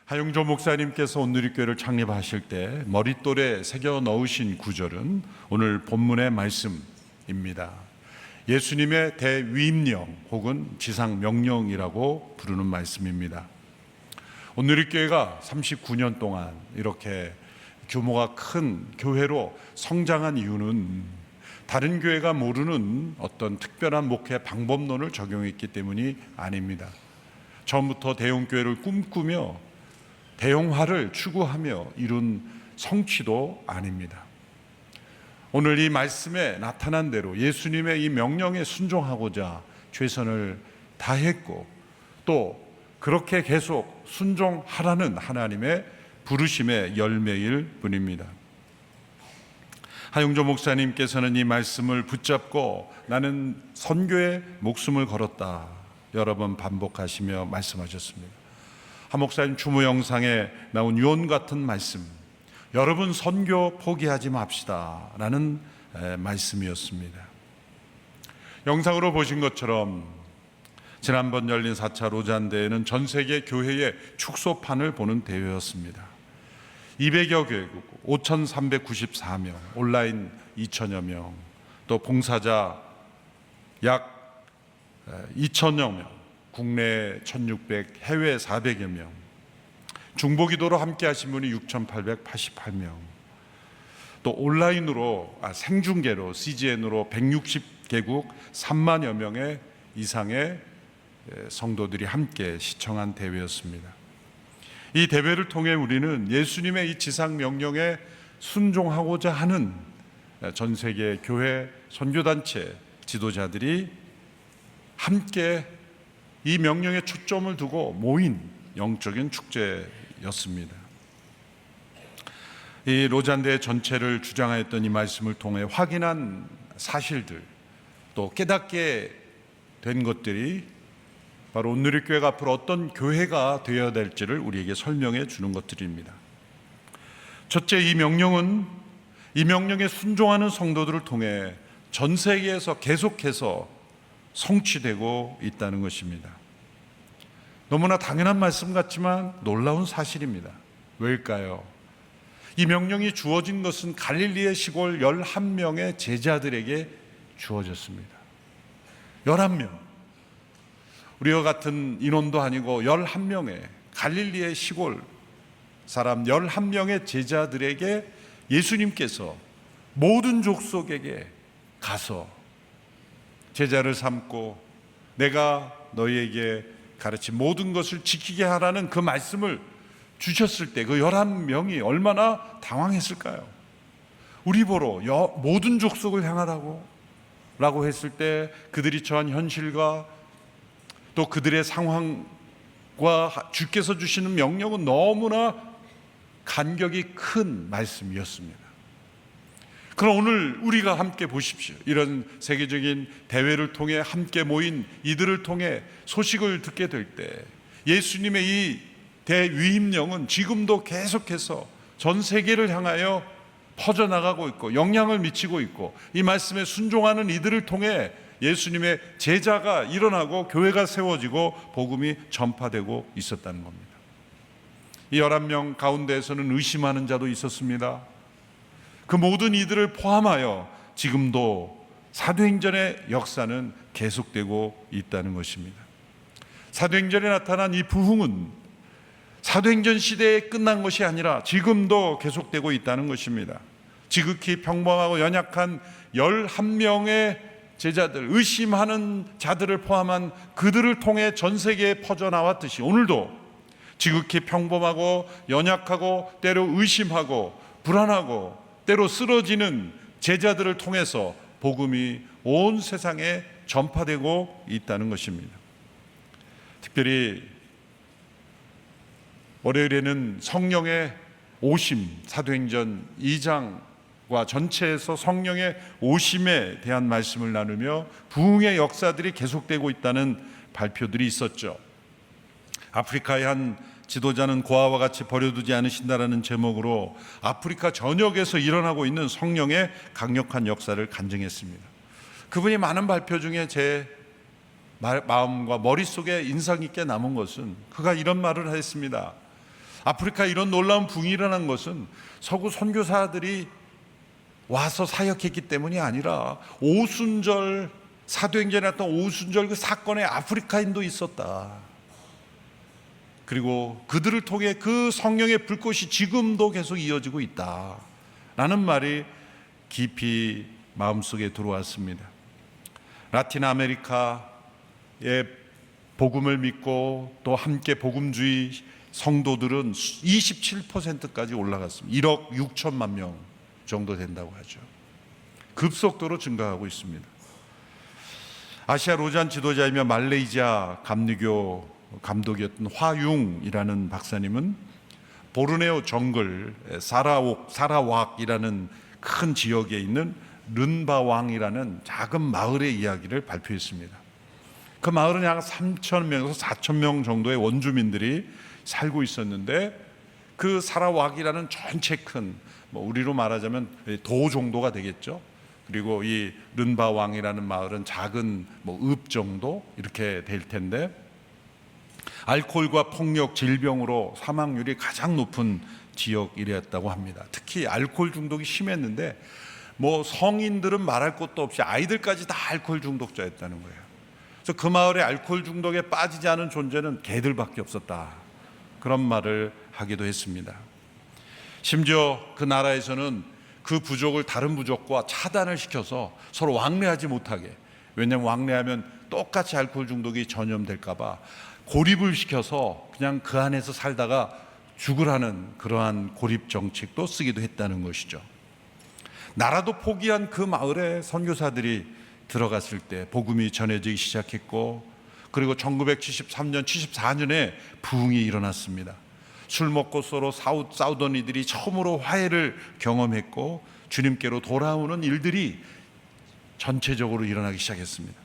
하용조 목사님께서 온누리교회를 창립하실 때 머릿돌에 새겨 넣으신 구절은 오늘 본문의 말씀입니다. 예수님의 대위임령 혹은 지상명령이라고 부르는 말씀입니다. 온누리교회가 39년 동안 이렇게 규모가 큰 교회로 성장한 이유는 다른 교회가 모르는 어떤 특별한 목회 방법론을 적용했기 때문이 아닙니다. 처음부터 대형교회를 꿈꾸며 대형화를 추구하며 이룬 성취도 아닙니다. 오늘 이 말씀에 나타난 대로 예수님의 이 명령에 순종하고자 최선을 다했고 또 그렇게 계속 순종하라는 하나님의 부르심의 열매일 뿐입니다. 하용조 목사님께서는 이 말씀을 붙잡고 나는 선교에 목숨을 걸었다 여러 번 반복하시며 말씀하셨습니다. 하 목사님 추모 영상에 나온 유언 같은 말씀, 여러분 선교 포기하지 맙시다 라는 말씀이었습니다. 영상으로 보신 것처럼 지난번 열린 4차 로잔 대회는 전 세계 교회의 축소판을 보는 대회였습니다. 200여 개국, 5,394명, 온라인 2,000여 명, 또 봉사자 약 2,000여 명, 국내 1,600, 해외 400여 명, 중보기도로 함께 하신 분이 6,888명, 또 온라인으로 생중계로 CGN으로 160개국 3만여 명의 이상의 성도들이 함께 시청한 대회였습니다. 이 대회를 통해 우리는 예수님의 이 지상 명령에 순종하고자 하는 전 세계 교회 선교단체 지도자들이 함께 이 명령에 초점을 두고 모인 영적인 축제였습니다. 이 로잔대 전체를 주장하였던 이 말씀을 통해 확인한 사실들, 또 깨닫게 된 것들이 바로 온누리교회가 앞으로 어떤 교회가 되어야 될지를 우리에게 설명해 주는 것들입니다. 첫째, 이 명령은 이 명령에 순종하는 성도들을 통해 전 세계에서 계속해서 성취되고 있다는 것입니다. 너무나 당연한 말씀 같지만 놀라운 사실입니다. 왜일까요? 이 명령이 주어진 것은 갈릴리의 시골 11명의 제자들에게 주어졌습니다. 11명. 우리와 같은 인원도 아니고 11명의 갈릴리의 시골 사람 11명의 제자들에게 예수님께서 모든 족속에게 가서 제자를 삼고 내가 너희에게 가르친 모든 것을 지키게 하라는 그 말씀을 주셨을 때 그 11명이 얼마나 당황했을까요? 우리 보러 모든 족속을 향하라고 라고 했을 때 그들이 처한 현실과 또 그들의 상황과 주께서 주시는 명령은 너무나 간격이 큰 말씀이었습니다. 그럼 오늘 우리가 함께 보십시오. 이런 세계적인 대회를 통해 함께 모인 이들을 통해 소식을 듣게 될 때 예수님의 이 대위임령은 지금도 계속해서 전 세계를 향하여 퍼져나가고 있고 영향을 미치고 있고 이 말씀에 순종하는 이들을 통해 예수님의 제자가 일어나고 교회가 세워지고 복음이 전파되고 있었다는 겁니다. 이 11명 가운데에서는 의심하는 자도 있었습니다. 그 모든 이들을 포함하여 지금도 사도행전의 역사는 계속되고 있다는 것입니다. 사도행전에 나타난 이 부흥은 사도행전 시대에 끝난 것이 아니라 지금도 계속되고 있다는 것입니다. 지극히 평범하고 연약한 11명의 제자들, 의심하는 자들을 포함한 그들을 통해 전 세계에 퍼져나왔듯이 오늘도 지극히 평범하고 연약하고 때로 의심하고 불안하고 때로 쓰러지는 제자들을 통해서 복음이 온 세상에 전파되고 있다는 것입니다. 특별히 월요일에는 성령의 오심, 사도행전 2장과 전체에서 성령의 오심에 대한 말씀을 나누며 부흥의 역사들이 계속되고 있다는 발표들이 있었죠. 아프리카의 한 지도자는 고아와 같이 버려두지 않으신다라는 제목으로 아프리카 전역에서 일어나고 있는 성령의 강력한 역사를 간증했습니다. 그분이 많은 발표 중에 제 마음과 머릿속에 인상 깊게 남은 것은 그가 이런 말을 했습니다. 아프리카에 이런 놀라운 부흥이 일어난 것은 서구 선교사들이 와서 사역했기 때문이 아니라 오순절, 사도행전에 나왔던 오순절 그 사건에 아프리카인도 있었다. 그리고 그들을 통해 그 성령의 불꽃이 지금도 계속 이어지고 있다 라는 말이 깊이 마음속에 들어왔습니다. 라틴 아메리카의 복음을 믿고 또 함께 복음주의 성도들은 27%까지 올라갔습니다. 1억 6천만 명 정도 된다고 하죠. 급속도로 증가하고 있습니다. 아시아 로잔 지도자이며 말레이시아 감리교 감독이었던 화융이라는 박사님은 보르네오 정글 사라왁이라는 큰 지역에 있는 른바왕이라는 작은 마을의 이야기를 발표했습니다. 그 마을은 약 3,000명에서 4,000명 정도의 원주민들이 살고 있었는데 그 사라왁이라는 전체 큰 우리로 말하자면 도 정도가 되겠죠. 그리고 이 른바왕이라는 마을은 작은 읍 정도 이렇게 될 텐데 알코올과 폭력, 질병으로 사망률이 가장 높은 지역이랬다고 합니다. 특히 알코올 중독이 심했는데 성인들은 말할 것도 없이 아이들까지 다 알코올 중독자였다는 거예요. 그래서 그 마을에 알코올 중독에 빠지지 않은 존재는 개들밖에 없었다. 그런 말을 하기도 했습니다. 심지어 그 나라에서는 그 부족을 다른 부족과 차단을 시켜서 서로 왕래하지 못하게, 왜냐하면 왕래하면 똑같이 알코올 중독이 전염될까 봐 고립을 시켜서 그냥 그 안에서 살다가 죽으라는 그러한 고립 정책도 쓰기도 했다는 것이죠. 나라도 포기한 그 마을에 선교사들이 들어갔을 때 복음이 전해지기 시작했고, 그리고 1973년, 74년에 부흥이 일어났습니다. 술 먹고 서로 싸우던 이들이 처음으로 화해를 경험했고 주님께로 돌아오는 일들이 전체적으로 일어나기 시작했습니다.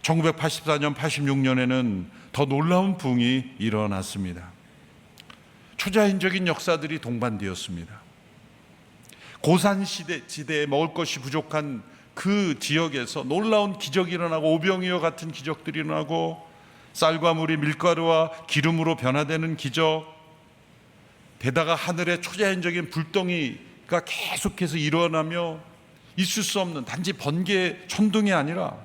1984년, 86년에는 더 놀라운 부흥이 일어났습니다. 초자연적인 역사들이 동반되었습니다. 고산지대에 먹을 것이 부족한 그 지역에서 놀라운 기적이 일어나고 오병이어 같은 기적들이 일어나고 쌀과 물이 밀가루와 기름으로 변화되는 기적, 게다가 하늘에 초자연적인 불덩이가 계속해서 일어나며 있을 수 없는 단지 번개 천둥이 아니라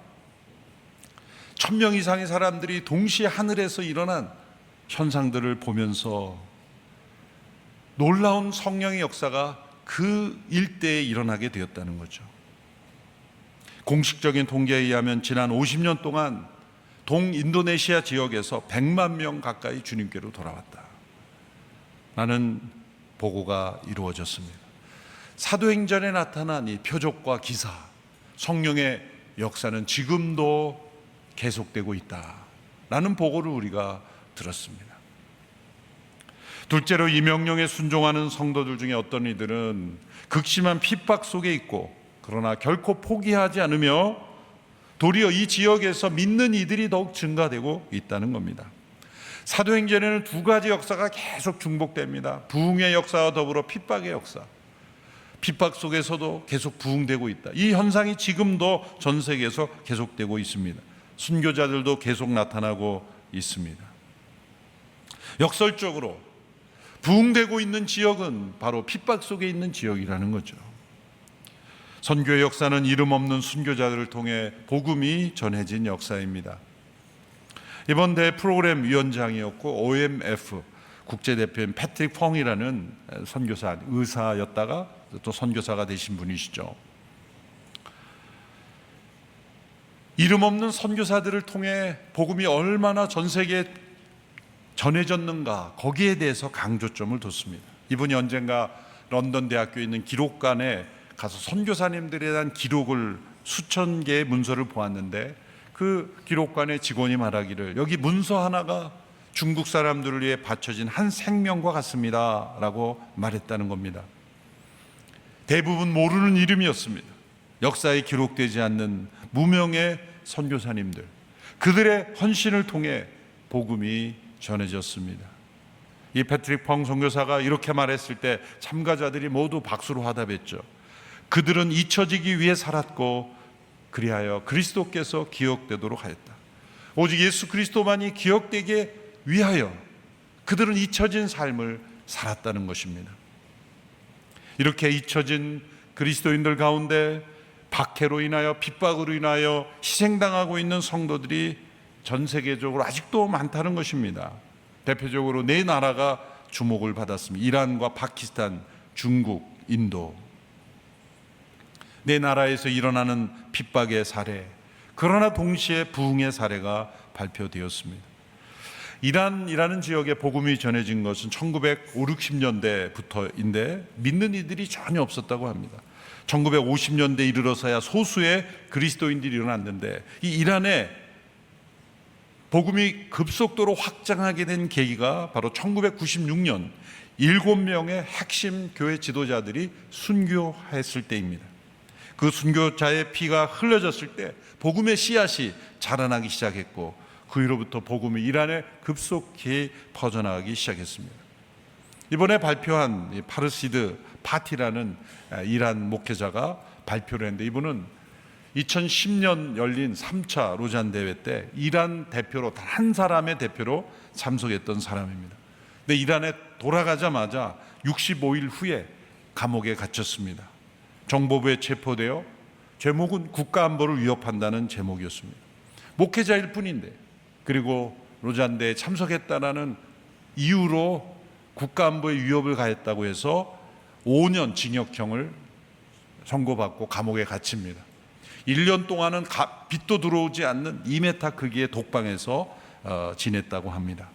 1,000명 이상의 사람들이 동시에 하늘에서 일어난 현상들을 보면서 놀라운 성령의 역사가 그 일대에 일어나게 되었다는 거죠. 공식적인 통계에 의하면 지난 50년 동안 동인도네시아 지역에서 100만 명 가까이 주님께로 돌아왔다 라는 보고가 이루어졌습니다. 사도행전에 나타난 이 표적과 기사, 성령의 역사는 지금도 계속되고 있다라는 보고를 우리가 들었습니다. 둘째로 이 명령에 순종하는 성도들 중에 어떤 이들은 극심한 핍박 속에 있고 그러나 결코 포기하지 않으며 도리어 이 지역에서 믿는 이들이 더욱 증가되고 있다는 겁니다. 사도행전에는 두 가지 역사가 계속 중복됩니다. 부흥의 역사와 더불어 핍박의 역사. 핍박 속에서도 계속 부흥되고 있다. 이 현상이 지금도 전 세계에서 계속되고 있습니다. 순교자들도 계속 나타나고 있습니다. 역설적으로 부흥되고 있는 지역은 바로 핍박 속에 있는 지역이라는 거죠. 선교의 역사는 이름 없는 순교자들을 통해 복음이 전해진 역사입니다. 이번 대회 프로그램 위원장이었고 OMF 국제대표인 패트릭 펑이라는 선교사, 의사였다가 또 선교사가 되신 분이시죠. 이름 없는 선교사들을 통해 복음이 얼마나 전 세계에 전해졌는가, 거기에 대해서 강조점을 뒀습니다. 이분이 언젠가 런던 대학교에 있는 기록관에 가서 선교사님들에 대한 기록을 수천 개의 문서를 보았는데 그 기록관의 직원이 말하기를 여기 문서 하나가 중국 사람들을 위해 바쳐진 한 생명과 같습니다 라고 말했다는 겁니다. 대부분 모르는 이름이었습니다. 역사에 기록되지 않는 무명의 선교사님들, 그들의 헌신을 통해 복음이 전해졌습니다. 이 패트릭 펑 선교사가 이렇게 말했을 때 참가자들이 모두 박수로 화답했죠. 그들은 잊혀지기 위해 살았고 그리하여 그리스도께서 기억되도록 하였다. 오직 예수 그리스도만이 기억되게 위하여 그들은 잊혀진 삶을 살았다는 것입니다. 이렇게 잊혀진 그리스도인들 가운데 박해로 인하여 핍박으로 인하여 희생당하고 있는 성도들이 전 세계적으로 아직도 많다는 것입니다. 대표적으로 네 나라가 주목을 받았습니다. 이란과 파키스탄, 중국, 인도. 네 나라에서 일어나는 핍박의 사례, 그러나 동시에 부흥의 사례가 발표되었습니다. 이란이라는 지역에 복음이 전해진 것은 1950~60년대부터인데 믿는 이들이 전혀 없었다고 합니다. 1950년대에 이르러서야 소수의 그리스도인들이 일어났는데, 이 이란에 복음이 급속도로 확장하게 된 계기가 바로 1996년 7명의 핵심 교회 지도자들이 순교했을 때입니다. 그 순교자의 피가 흘려졌을 때 복음의 씨앗이 자라나기 시작했고, 그 이후로부터 복음이 이란에 급속히 퍼져나가기 시작했습니다. 이번에 발표한 파르시드 파티라는 이란 목회자가 발표를 했는데, 이분은 2010년 열린 3차 로잔 대회 때 이란 대표로, 단 한 사람의 대표로 참석했던 사람입니다. 근데 이란에 돌아가자마자 65일 후에 감옥에 갇혔습니다. 정보부에 체포되어 제목은 국가안보를 위협한다는 제목이었습니다. 목회자일 뿐인데, 그리고 로잔대에 참석했다라는 이유로 국가안보에 위협을 가했다고 해서 5년 징역형을 선고받고 감옥에 갇힙니다. 1년 동안은 빛도 들어오지 않는 2m 크기의 독방에서 지냈다고 합니다.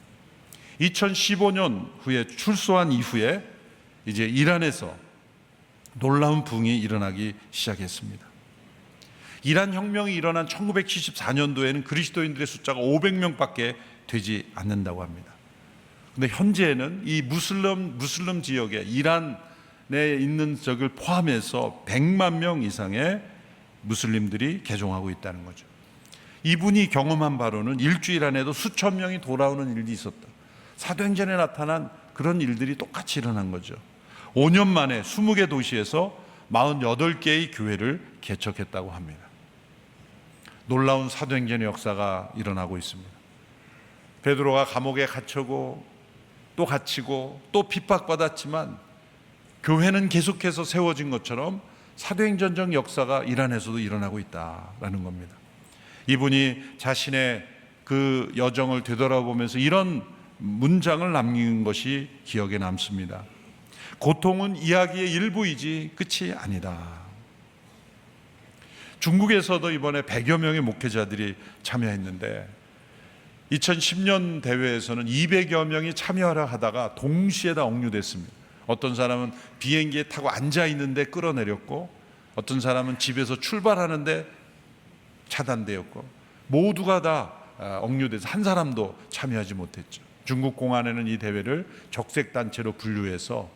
2015년 후에 출소한 이후에 이제 이란에서 놀라운 부흥이 일어나기 시작했습니다. 이란 혁명이 일어난 1974년도에는 그리스도인들의 숫자가 500명밖에 되지 않는다고 합니다. 그런데 현재는 이 무슬림 지역에, 이란에 있는 적을 포함해서 100만 명 이상의 무슬림들이 개종하고 있다는 거죠. 이분이 경험한 바로는 일주일 안에도 수천 명이 돌아오는 일이 있었다. 사도행전에 나타난 그런 일들이 똑같이 일어난 거죠. 5년 만에 20개 도시에서 48개의 교회를 개척했다고 합니다. 놀라운 사도행전의 역사가 일어나고 있습니다. 베드로가 감옥에 갇히고 또 갇히고 또 핍박받았지만 교회는 계속해서 세워진 것처럼 사도행전적 역사가 이란에서도 일어나고 있다라는 겁니다. 이분이 자신의 그 여정을 되돌아보면서 이런 문장을 남긴 것이 기억에 남습니다. 고통은 이야기의 일부이지 끝이 아니다. 중국에서도 이번에 100여 명의 목회자들이 참여했는데, 2010년 대회에서는 200여 명이 참여하려 하다가 동시에 다 억류됐습니다. 어떤 사람은 비행기에 타고 앉아 있는데 끌어내렸고, 어떤 사람은 집에서 출발하는데 차단되었고, 모두가 다 억류돼서 한 사람도 참여하지 못했죠. 중국 공안에는 이 대회를 적색단체로 분류해서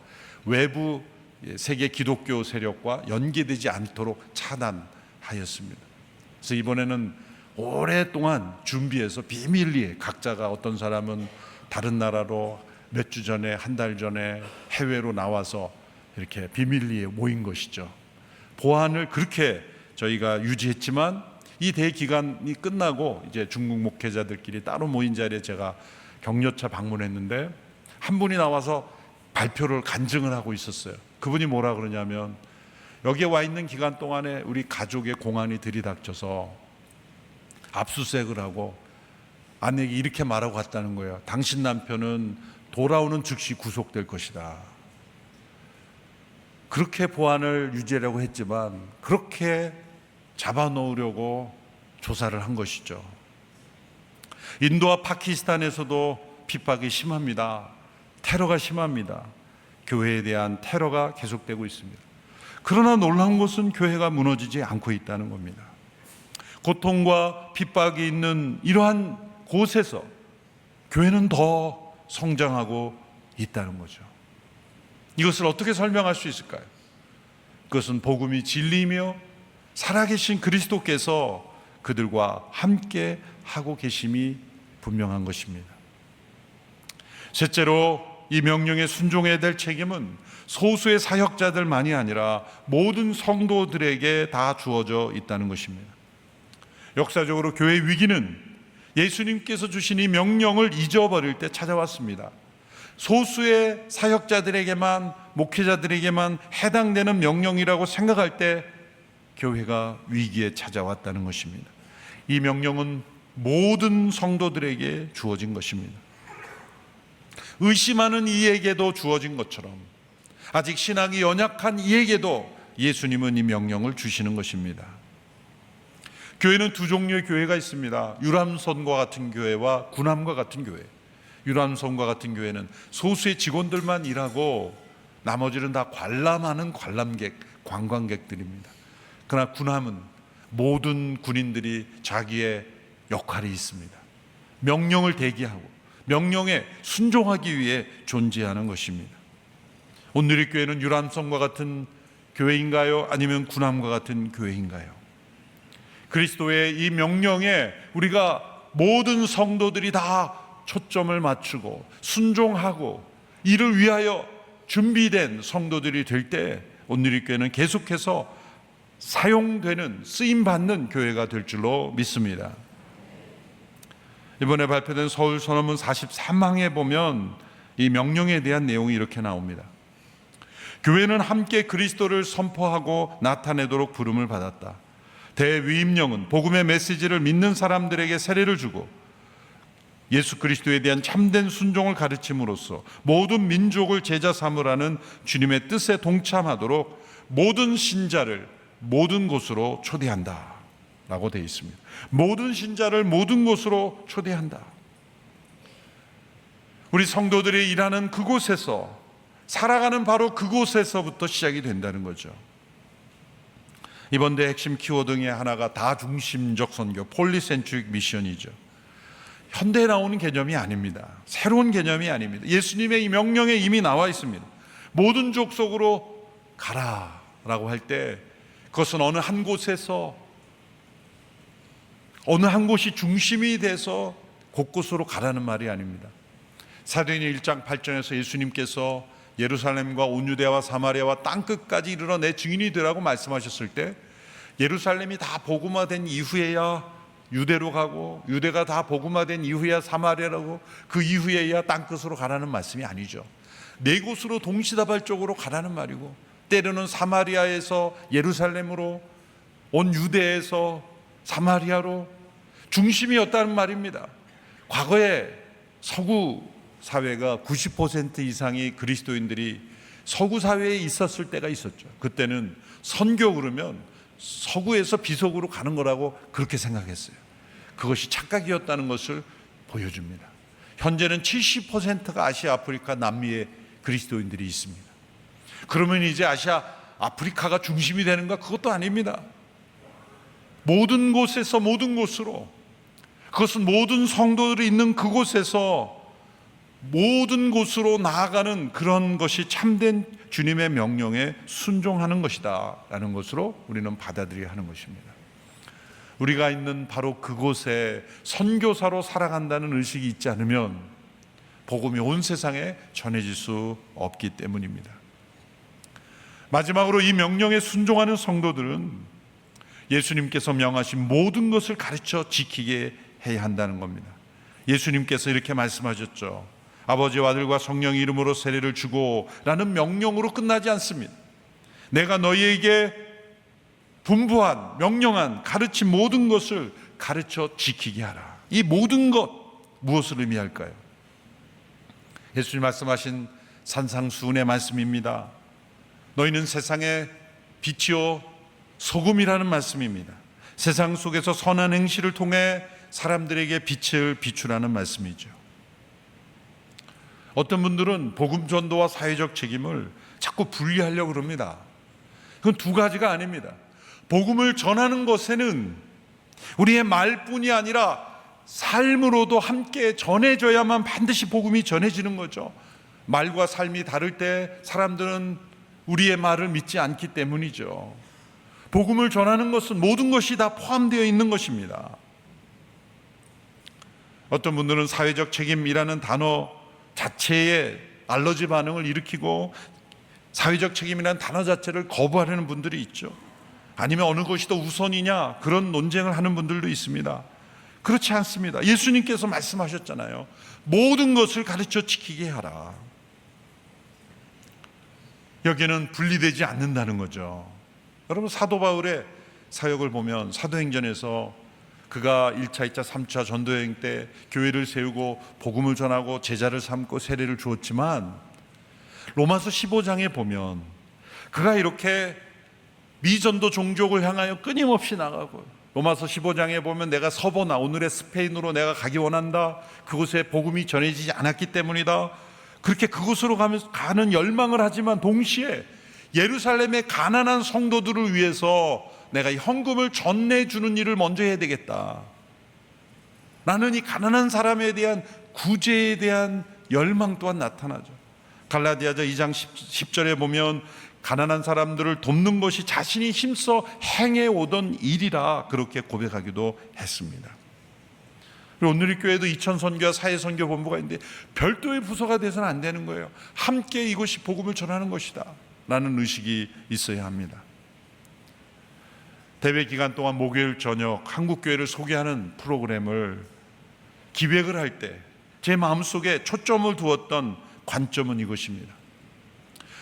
외부 세계 기독교 세력과 연계되지 않도록 차단하였습니다. 그래서 이번에는 오랫동안 준비해서 비밀리에 각자가, 어떤 사람은 다른 나라로 몇 주 전에, 한 달 전에 해외로 나와서 이렇게 비밀리에 모인 것이죠. 보안을 그렇게 저희가 유지했지만 이 대기간이 끝나고 이제 중국 목회자들끼리 따로 모인 자리에 제가 격려차 방문했는데, 한 분이 나와서 발표를 간증을 하고 있었어요. 그분이 뭐라 그러냐면, 여기에 와 있는 기간 동안에 우리 가족의 공안이 들이닥쳐서 압수수색을 하고 아내에게 이렇게 말하고 갔다는 거예요. 당신 남편은 돌아오는 즉시 구속될 것이다. 그렇게 보안을 유지하려고 했지만 그렇게 잡아놓으려고 조사를 한 것이죠. 인도와 파키스탄에서도 핍박이 심합니다. 테러가 심합니다. 교회에 대한 테러가 계속되고 있습니다. 그러나 놀라운 것은 교회가 무너지지 않고 있다는 겁니다. 고통과 핍박이 있는 이러한 곳에서 교회는 더 성장하고 있다는 거죠. 이것을 어떻게 설명할 수 있을까요? 그것은 복음이 진리이며 살아계신 그리스도께서 그들과 함께 하고 계심이 분명한 것입니다. 셋째로, 이 명령에 순종해야 될 책임은 소수의 사역자들만이 아니라 모든 성도들에게 다 주어져 있다는 것입니다. 역사적으로 교회의 위기는 예수님께서 주신 이 명령을 잊어버릴 때 찾아왔습니다. 소수의 사역자들에게만, 목회자들에게만 해당되는 명령이라고 생각할 때 교회가 위기에 찾아왔다는 것입니다. 이 명령은 모든 성도들에게 주어진 것입니다. 의심하는 이에게도 주어진 것처럼 아직 신앙이 연약한 이에게도 예수님은 이 명령을 주시는 것입니다. 교회는 두 종류의 교회가 있습니다. 유람선과 같은 교회와 군함과 같은 교회. 유람선과 같은 교회는 소수의 직원들만 일하고 나머지는 다 관람하는 관람객, 관광객들입니다. 그러나 군함은 모든 군인들이 자기의 역할이 있습니다. 명령을 대기하고 명령에 순종하기 위해 존재하는 것입니다. 오늘의 교회는 유람선과 같은 교회인가요? 아니면 군함과 같은 교회인가요? 그리스도의 이 명령에 우리가 모든 성도들이 다 초점을 맞추고 순종하고 이를 위하여 준비된 성도들이 될 때 오늘의 교회는 계속해서 사용되는, 쓰임받는 교회가 될 줄로 믿습니다. 이번에 발표된 서울선언문 43항에 보면 이 명령에 대한 내용이 이렇게 나옵니다. 교회는 함께 그리스도를 선포하고 나타내도록 부름을 받았다. 대위임령은 복음의 메시지를 믿는 사람들에게 세례를 주고 예수 그리스도에 대한 참된 순종을 가르침으로써 모든 민족을 제자 삼으라는 주님의 뜻에 동참하도록 모든 신자를 모든 곳으로 초대한다 라고 되어 있습니다. 모든 신자를 모든 곳으로 초대한다. 우리 성도들이 일하는 그곳에서, 살아가는 바로 그곳에서부터 시작이 된다는 거죠. 이번 대회 핵심 키워드 중에 하나가 다중심적 선교, 폴리센트릭 미션이죠. 현대에 나오는 개념이 아닙니다. 새로운 개념이 아닙니다. 예수님의 이 명령에 이미 나와 있습니다. 모든 족속으로 가라라고 할 때 그것은 어느 한 곳에서, 어느 한 곳이 중심이 돼서 곳곳으로 가라는 말이 아닙니다. 사도행전 1장 8절에서 예수님께서 예루살렘과 온 유대와 사마리아와 땅끝까지 이르러 내 증인이 되라고 말씀하셨을 때 예루살렘이 다 복음화된 이후에야 유대로 가고 유대가 다 복음화된 이후에야 사마리아라고, 그 이후에야 땅끝으로 가라는 말씀이 아니죠. 네 곳으로 동시다발적으로 가라는 말이고, 때로는 사마리아에서 예루살렘으로, 온 유대에서 사마리아로 중심이었다는 말입니다. 과거에 서구 사회가 90% 이상의 그리스도인들이 서구 사회에 있었을 때가 있었죠. 그때는 선교 그러면 서구에서 비서구로 가는 거라고 그렇게 생각했어요. 그것이 착각이었다는 것을 보여줍니다. 현재는 70%가 아시아, 아프리카, 남미에 그리스도인들이 있습니다. 그러면 이제 아시아, 아프리카가 중심이 되는가? 그것도 아닙니다. 모든 곳에서 모든 곳으로, 그것은 모든 성도들이 있는 그곳에서 모든 곳으로 나아가는 그런 것이 참된 주님의 명령에 순종하는 것이다 라는 것으로 우리는 받아들여야 하는 것입니다. 우리가 있는 바로 그곳에 선교사로 살아간다는 의식이 있지 않으면 복음이 온 세상에 전해질 수 없기 때문입니다. 마지막으로 이 명령에 순종하는 성도들은 예수님께서 명하신 모든 것을 가르쳐 지키게 해야 한다는 겁니다. 예수님께서 이렇게 말씀하셨죠. 아버지와 아들과 성령의 이름으로 세례를 주고 라는 명령으로 끝나지 않습니다. 내가 너희에게 분부한, 명령한, 가르친 모든 것을 가르쳐 지키게 하라. 이 모든 것 무엇을 의미할까요? 예수님 말씀하신 산상수훈의 말씀입니다. 너희는 세상의 빛이요 소금이라는 말씀입니다. 세상 속에서 선한 행실을 통해 사람들에게 빛을 비추라는 말씀이죠. 어떤 분들은 복음 전도와 사회적 책임을 자꾸 분리하려고 그럽니다. 그건 두 가지가 아닙니다. 복음을 전하는 것에는 우리의 말뿐이 아니라 삶으로도 함께 전해져야만 반드시 복음이 전해지는 거죠. 말과 삶이 다를 때 사람들은 우리의 말을 믿지 않기 때문이죠. 복음을 전하는 것은 모든 것이 다 포함되어 있는 것입니다. 어떤 분들은 사회적 책임이라는 단어 자체에 알러지 반응을 일으키고 사회적 책임이라는 단어 자체를 거부하려는 분들이 있죠. 아니면 어느 것이 더 우선이냐, 그런 논쟁을 하는 분들도 있습니다. 그렇지 않습니다. 예수님께서 말씀하셨잖아요. 모든 것을 가르쳐 지키게 하라. 여기는 분리되지 않는다는 거죠. 여러분, 사도 바울의 사역을 보면 사도행전에서 그가 1차, 2차, 3차 전도여행 때 교회를 세우고 복음을 전하고 제자를 삼고 세례를 주었지만, 로마서 15장에 보면 그가 이렇게 미전도 종족을 향하여 끊임없이 나가고, 로마서 15장에 보면 내가 서보나, 오늘의 스페인으로 내가 가기 원한다, 그곳에 복음이 전해지지 않았기 때문이다, 그렇게 그곳으로 가는 열망을 하지만 동시에 예루살렘의 가난한 성도들을 위해서 내가 이 헌금을 전내주는 일을 먼저 해야 되겠다, 나는 이 가난한 사람에 대한 구제에 대한 열망 또한 나타나죠. 갈라디아서 2장 10절에 보면 가난한 사람들을 돕는 것이 자신이 힘써 행해오던 일이라 그렇게 고백하기도 했습니다. 오늘의 교회도 이천선교와 사회선교본부가 있는데 별도의 부서가 돼서는 안 되는 거예요. 함께 이것이 복음을 전하는 것이다 라는 의식이 있어야 합니다. 대회 기간 동안 목요일 저녁 한국교회를 소개하는 프로그램을 기획을 할 때 제 마음속에 초점을 두었던 관점은 이것입니다.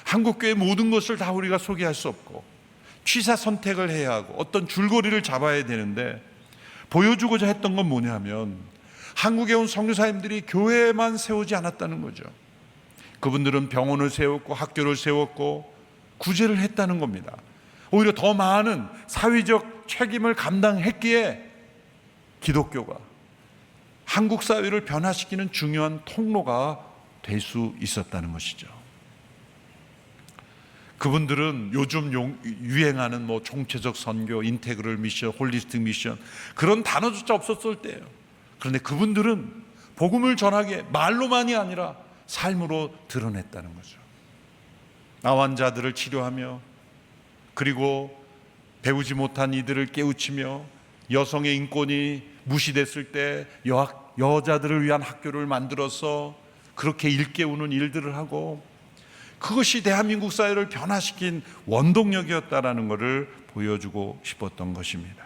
한국교회 모든 것을 다 우리가 소개할 수 없고 취사 선택을 해야 하고 어떤 줄거리를 잡아야 되는데, 보여주고자 했던 건 뭐냐면 한국에 온 선교사님들이 교회만 세우지 않았다는 거죠. 그분들은 병원을 세웠고 학교를 세웠고 구제를 했다는 겁니다. 오히려 더 많은 사회적 책임을 감당했기에 기독교가 한국 사회를 변화시키는 중요한 통로가 될 수 있었다는 것이죠. 그분들은 요즘 유행하는 총체적 선교, 인테그럴 미션, 홀리스틱 미션, 그런 단어조차 없었을 때예요. 그런데 그분들은 복음을 전하기에 말로만이 아니라 삶으로 드러냈다는 거죠. 나환자들을 치료하며, 그리고 배우지 못한 이들을 깨우치며, 여성의 인권이 무시됐을 때 여자들을 위한 학교를 만들어서 그렇게 일깨우는 일들을 하고, 그것이 대한민국 사회를 변화시킨 원동력이었다라는 것을 보여주고 싶었던 것입니다.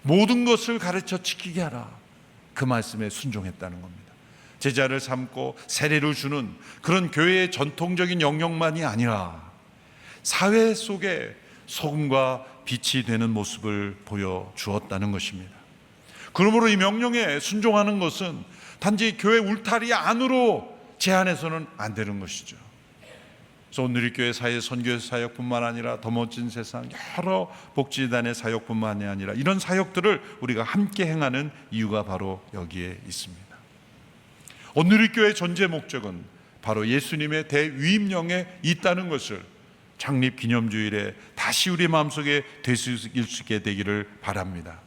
모든 것을 가르쳐 지키게 하라, 그 말씀에 순종했다는 겁니다. 제자를 삼고 세례를 주는 그런 교회의 전통적인 영역만이 아니라 사회 속에 소금과 빛이 되는 모습을 보여주었다는 것입니다. 그러므로 이 명령에 순종하는 것은 단지 교회 울타리 안으로 제한해서는 안 되는 것이죠. 그래서 오늘 이 교회 사회 선교 사역뿐만 아니라 더 멋진 세상 여러 복지단의 사역뿐만이 아니라 이런 사역들을 우리가 함께 행하는 이유가 바로 여기에 있습니다. 오늘 이 교회 전제 목적은 바로 예수님의 대위임령에 있다는 것을 창립 기념주일에 다시 우리 마음속에 되새길 수 있게 되기를 바랍니다.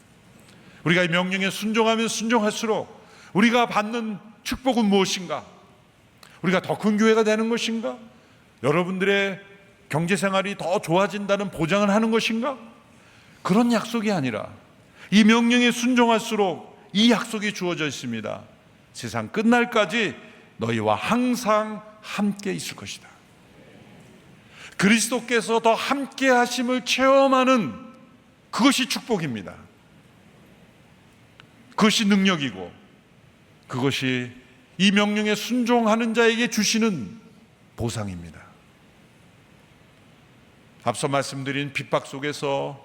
우리가 이 명령에 순종하면 순종할수록 우리가 받는 축복은 무엇인가? 우리가 더 큰 교회가 되는 것인가? 여러분들의 경제생활이 더 좋아진다는 보장을 하는 것인가? 그런 약속이 아니라 이 명령에 순종할수록 이 약속이 주어져 있습니다. 세상 끝날까지 너희와 항상 함께 있을 것이다. 그리스도께서 더 함께 하심을 체험하는 그것이 축복입니다. 그것이 능력이고 그것이 이 명령에 순종하는 자에게 주시는 보상입니다. 앞서 말씀드린 핍박 속에서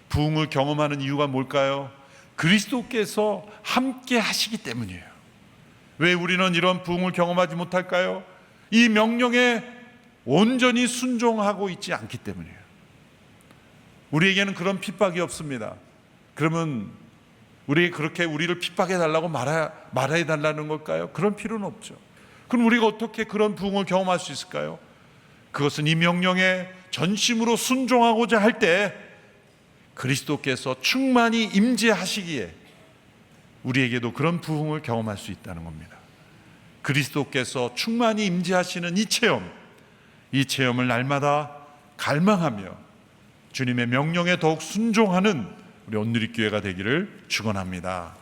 부흥을 경험하는 이유가 뭘까요? 그리스도께서 함께 하시기 때문이에요. 왜 우리는 이런 부흥을 경험하지 못할까요? 이 명령에 온전히 순종하고 있지 않기 때문이에요. 우리에게는 그런 핍박이 없습니다. 그러면 그렇게 우리를 핍박해 달라고 말해 달라는 걸까요? 그런 필요는 없죠. 그럼 우리가 어떻게 그런 부흥을 경험할 수 있을까요? 그것은 이 명령에 전심으로 순종하고자 할 때 그리스도께서 충만히 임재하시기에 우리에게도 그런 부흥을 경험할 수 있다는 겁니다. 그리스도께서 충만히 임재하시는 이 체험을 날마다 갈망하며 주님의 명령에 더욱 순종하는 우리 온누리교회가 되기를 축원합니다.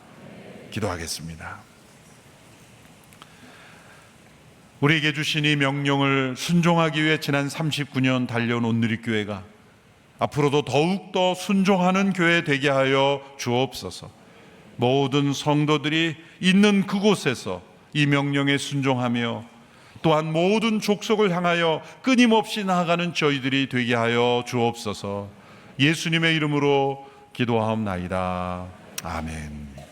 기도하겠습니다. 우리에게 주신 이 명령을 순종하기 위해 지난 39년 달려온 온누리교회가 앞으로도 더욱더 순종하는 교회 되게 하여 주옵소서. 모든 성도들이 있는 그곳에서 이 명령에 순종하며 또한 모든 족속을 향하여 끊임없이 나아가는 저희들이 되게 하여 주옵소서. 예수님의 이름으로 기도하옵나이다. 아멘.